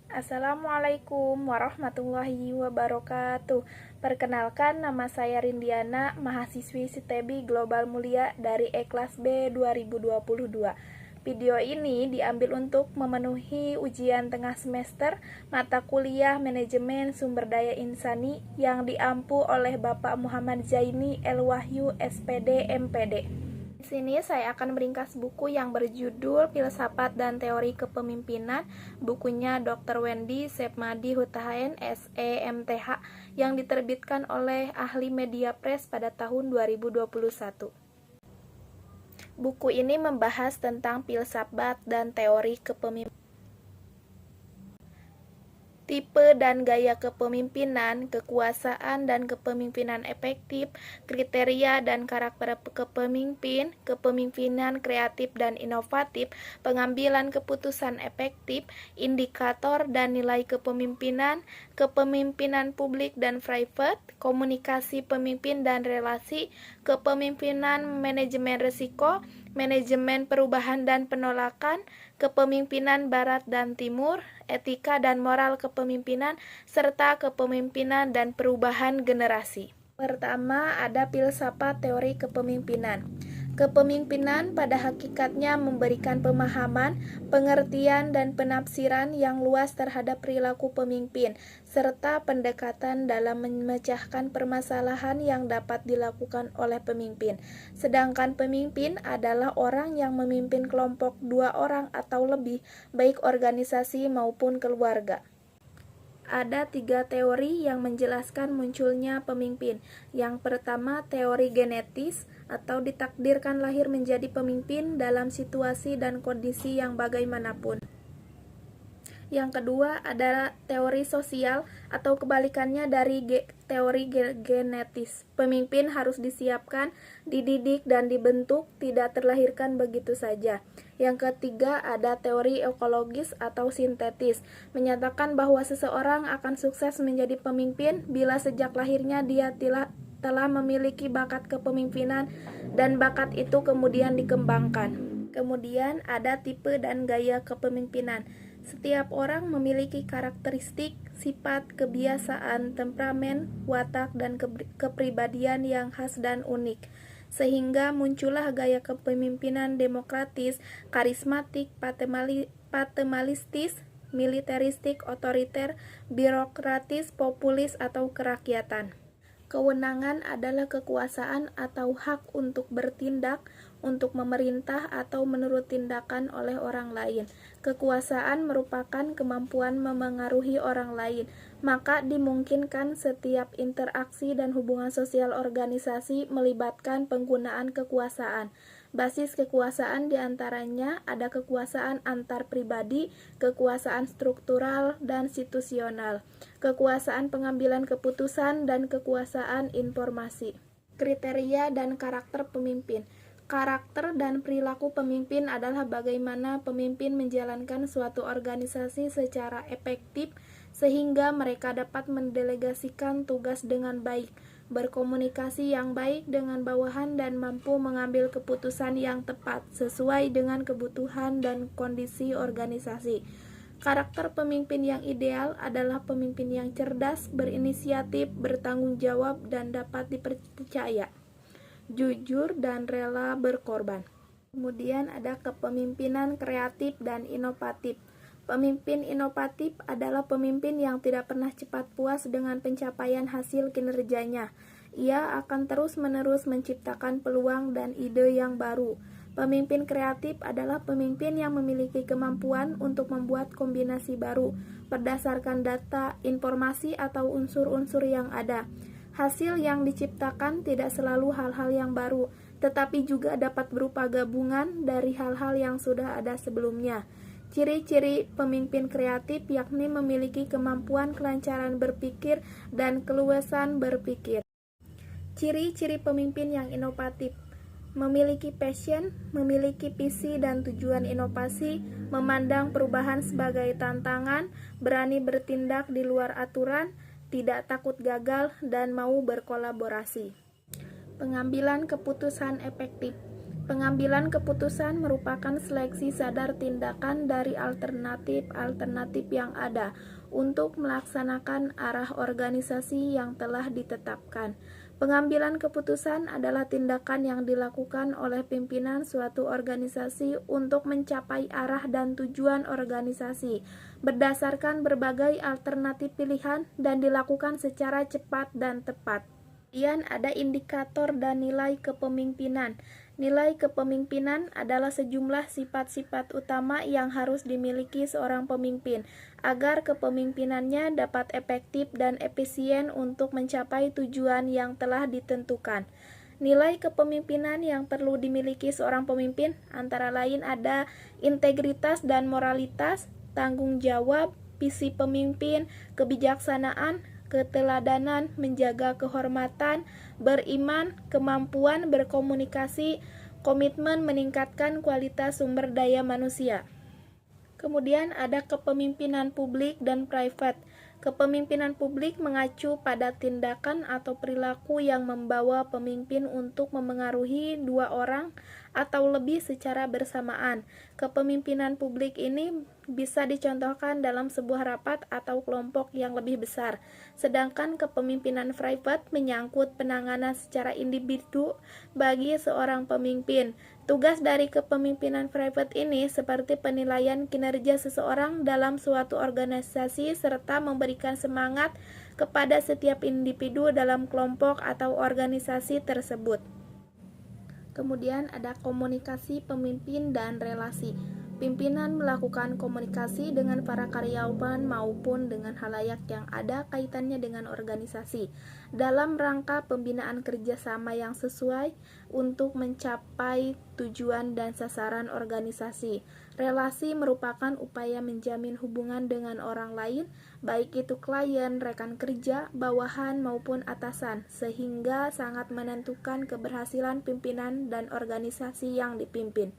Assalamualaikum warahmatullahi wabarakatuh. Perkenalkan, nama saya Rindiana, mahasiswi Sitebi Global Mulia dari E-Kelas B 2022. Video ini diambil untuk memenuhi ujian tengah semester mata kuliah Manajemen Sumber Daya Insani yang diampu oleh Bapak Muhammad Zaini El Wahyu SPD MPD. Di sini saya akan meringkas buku yang berjudul Filsafat dan Teori Kepemimpinan, bukunya Dr. Wendy Sepmadi Hutahaen, SE MTH, yang diterbitkan oleh Ahli Media Press pada tahun 2021. Buku ini membahas tentang filsafat dan teori kepemimpinan, tipe dan gaya kepemimpinan, kekuasaan dan kepemimpinan efektif, kriteria dan karakter kepemimpin, kepemimpinan kreatif dan inovatif, pengambilan keputusan efektif, indikator dan nilai kepemimpinan, kepemimpinan publik dan private, komunikasi pemimpin dan relasi, kepemimpinan manajemen risiko, manajemen perubahan dan penolakan, kepemimpinan barat dan timur, etika dan moral kepemimpinan, serta kepemimpinan dan perubahan generasi. Pertama, ada filsafat teori kepemimpinan. Kepemimpinan pada hakikatnya memberikan pemahaman, pengertian, dan penafsiran yang luas terhadap perilaku pemimpin, serta pendekatan dalam memecahkan permasalahan yang dapat dilakukan oleh pemimpin. Sedangkan pemimpin adalah orang yang memimpin kelompok 2 orang atau lebih, baik organisasi maupun keluarga. Ada 3 teori yang menjelaskan munculnya pemimpin. Yang pertama, teori genetis atau ditakdirkan lahir menjadi pemimpin dalam situasi dan kondisi yang bagaimanapun. Yang kedua adalah teori sosial atau kebalikannya dari teori genetis. Pemimpin harus disiapkan, dididik, dan dibentuk, tidak terlahirkan begitu saja. Yang ketiga ada teori ekologis atau sintetis, menyatakan bahwa seseorang akan sukses menjadi pemimpin bila sejak lahirnya dia telah memiliki bakat kepemimpinan dan bakat itu kemudian dikembangkan. Kemudian ada tipe dan gaya kepemimpinan. Setiap orang memiliki karakteristik, sifat, kebiasaan, temperamen, watak, dan kepribadian yang khas dan unik, sehingga muncullah gaya kepemimpinan demokratis, karismatik, paternalistis, militeristik, otoriter, birokratis, populis, atau kerakyatan. Kewenangan adalah kekuasaan atau hak untuk bertindak, untuk memerintah atau menurut tindakan oleh orang lain. Kekuasaan merupakan kemampuan memengaruhi orang lain, maka dimungkinkan setiap interaksi dan hubungan sosial organisasi melibatkan penggunaan kekuasaan. Basis kekuasaan diantaranya ada kekuasaan antar pribadi, kekuasaan struktural dan situasional, kekuasaan pengambilan keputusan, dan kekuasaan informasi. Kriteria dan karakter pemimpin. Karakter dan perilaku pemimpin adalah bagaimana pemimpin menjalankan suatu organisasi secara efektif sehingga mereka dapat mendelegasikan tugas dengan baik, berkomunikasi yang baik dengan bawahan, dan mampu mengambil keputusan yang tepat sesuai dengan kebutuhan dan kondisi organisasi. Karakter pemimpin yang ideal adalah pemimpin yang cerdas, berinisiatif, bertanggung jawab, dan dapat dipercaya, jujur, dan rela berkorban. Kemudian ada kepemimpinan kreatif dan inovatif. Pemimpin inovatif adalah pemimpin yang tidak pernah cepat puas dengan pencapaian hasil kinerjanya. Ia akan terus-menerus menciptakan peluang dan ide yang baru. Pemimpin kreatif adalah pemimpin yang memiliki kemampuan untuk membuat kombinasi baru berdasarkan data, informasi, atau unsur-unsur yang ada. Hasil yang diciptakan tidak selalu hal-hal yang baru, tetapi juga dapat berupa gabungan dari hal-hal yang sudah ada sebelumnya. Ciri-ciri pemimpin kreatif yakni memiliki kemampuan kelancaran berpikir dan keluasan berpikir. Ciri-ciri pemimpin yang inovatif: memiliki passion, memiliki visi dan tujuan inovasi, memandang perubahan sebagai tantangan, berani bertindak di luar aturan, tidak takut gagal, dan mau berkolaborasi. Pengambilan keputusan efektif. Pengambilan keputusan merupakan seleksi sadar tindakan dari alternatif-alternatif yang ada untuk melaksanakan arah organisasi yang telah ditetapkan. Pengambilan keputusan adalah tindakan yang dilakukan oleh pimpinan suatu organisasi untuk mencapai arah dan tujuan organisasi berdasarkan berbagai alternatif pilihan dan dilakukan secara cepat dan tepat. Kemudian ada indikator dan nilai kepemimpinan. Nilai kepemimpinan adalah sejumlah sifat-sifat utama yang harus dimiliki seorang pemimpin agar kepemimpinannya dapat efektif dan efisien untuk mencapai tujuan yang telah ditentukan. Nilai kepemimpinan yang perlu dimiliki seorang pemimpin antara lain ada integritas dan moralitas, tanggung jawab, visi pemimpin, kebijaksanaan, keteladanan, menjaga kehormatan, beriman, kemampuan berkomunikasi, komitmen meningkatkan kualitas sumber daya manusia. Kemudian ada kepemimpinan publik dan private. Kepemimpinan publik mengacu pada tindakan atau perilaku yang membawa pemimpin untuk memengaruhi dua orang atau lebih secara bersamaan. Kepemimpinan publik ini bisa dicontohkan dalam sebuah rapat atau kelompok yang lebih besar. Sedangkan kepemimpinan private menyangkut penanganan secara individu bagi seorang pemimpin. Tugas dari kepemimpinan private ini seperti penilaian kinerja seseorang dalam suatu organisasi serta memberikan semangat kepada setiap individu dalam kelompok atau organisasi tersebut. Kemudian ada komunikasi pemimpin dan relasi. Pimpinan melakukan komunikasi dengan para karyawan maupun dengan khalayak yang ada kaitannya dengan organisasi dalam rangka pembinaan kerjasama yang sesuai untuk mencapai tujuan dan sasaran organisasi. Relasi merupakan upaya menjamin hubungan dengan orang lain, baik itu klien, rekan kerja, bawahan maupun atasan, sehingga sangat menentukan keberhasilan pimpinan dan organisasi yang dipimpin.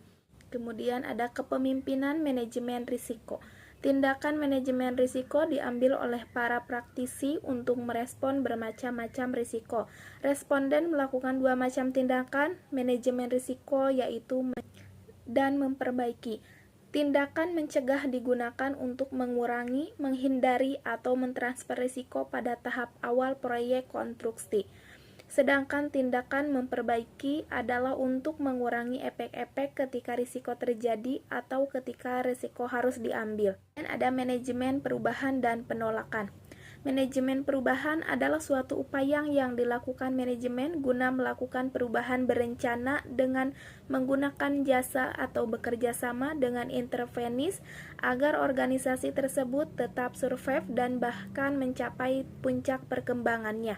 Kemudian ada kepemimpinan manajemen risiko. Tindakan manajemen risiko diambil oleh para praktisi untuk merespon bermacam-macam risiko. Responden melakukan dua macam tindakan manajemen risiko, yaitu dan memperbaiki. Tindakan mencegah digunakan untuk mengurangi, menghindari, atau mentransfer risiko pada tahap awal proyek konstruksi. Sedangkan tindakan memperbaiki adalah untuk mengurangi efek-efek ketika risiko terjadi atau ketika risiko harus diambil. Dan ada manajemen perubahan dan penolakan. Manajemen perubahan adalah suatu upaya yang dilakukan manajemen guna melakukan perubahan berencana dengan menggunakan jasa atau bekerja sama dengan intervenis agar organisasi tersebut tetap survive dan bahkan mencapai puncak perkembangannya.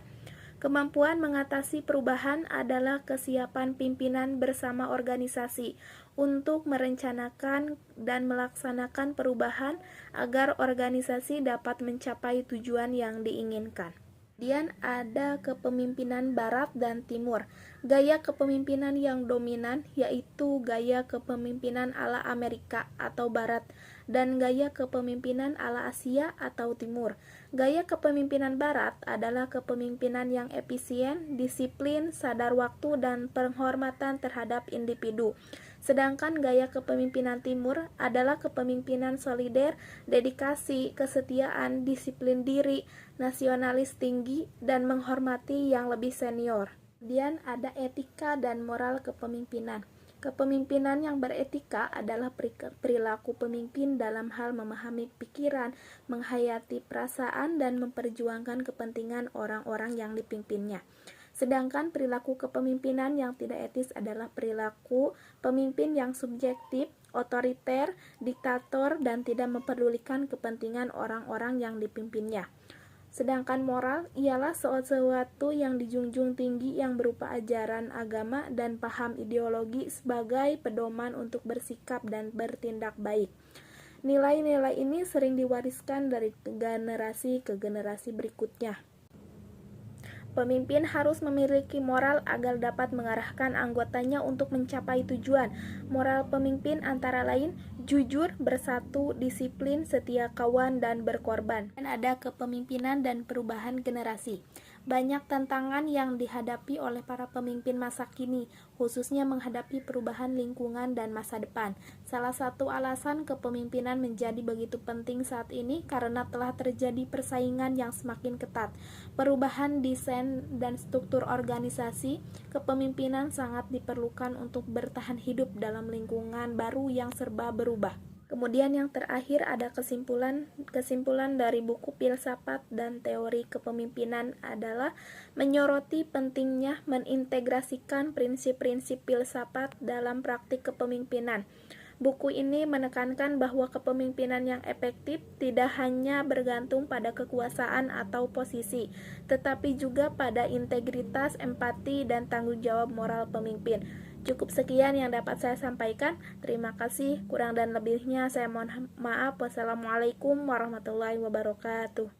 Kemampuan mengatasi perubahan adalah kesiapan pimpinan bersama organisasi untuk merencanakan dan melaksanakan perubahan agar organisasi dapat mencapai tujuan yang diinginkan. Kemudian ada kepemimpinan Barat dan Timur. Gaya kepemimpinan yang dominan yaitu gaya kepemimpinan ala Amerika atau Barat dan gaya kepemimpinan ala Asia atau Timur. Gaya kepemimpinan Barat adalah kepemimpinan yang efisien, disiplin, sadar waktu, dan penghormatan terhadap individu. Sedangkan gaya kepemimpinan Timur adalah kepemimpinan solider, dedikasi, kesetiaan, disiplin diri, nasionalis tinggi, dan menghormati yang lebih senior. Kemudian ada etika dan moral kepemimpinan. Kepemimpinan yang beretika adalah perilaku pemimpin dalam hal memahami pikiran, menghayati perasaan, dan memperjuangkan kepentingan orang-orang yang dipimpinnya. Sedangkan perilaku kepemimpinan yang tidak etis adalah perilaku pemimpin yang subjektif, otoriter, diktator, dan tidak memperdulikan kepentingan orang-orang yang dipimpinnya. Sedangkan moral ialah sesuatu yang dijunjung tinggi yang berupa ajaran agama dan paham ideologi sebagai pedoman untuk bersikap dan bertindak baik. Nilai-nilai ini sering diwariskan dari generasi ke generasi berikutnya. Pemimpin harus memiliki moral agar dapat mengarahkan anggotanya untuk mencapai tujuan. Moral pemimpin antara lain jujur, bersatu, disiplin, setia kawan, dan berkorban. Dan ada kepemimpinan dan perubahan generasi. Banyak tantangan yang dihadapi oleh para pemimpin masa kini, khususnya menghadapi perubahan lingkungan dan masa depan. Salah satu alasan kepemimpinan menjadi begitu penting saat ini karena telah terjadi persaingan yang semakin ketat. Perubahan desain dan struktur organisasi, kepemimpinan sangat diperlukan untuk bertahan hidup dalam lingkungan baru yang serba berubah. Kemudian yang terakhir ada kesimpulan dari buku Filsafat dan Teori Kepemimpinan adalah menyoroti pentingnya mengintegrasikan prinsip-prinsip filsafat dalam praktik kepemimpinan. Buku ini menekankan bahwa kepemimpinan yang efektif tidak hanya bergantung pada kekuasaan atau posisi, tetapi juga pada integritas, empati, dan tanggung jawab moral pemimpin. Cukup sekian yang dapat saya sampaikan. Terima kasih. Kurang dan lebihnya saya mohon maaf. Wassalamualaikum warahmatullahi wabarakatuh.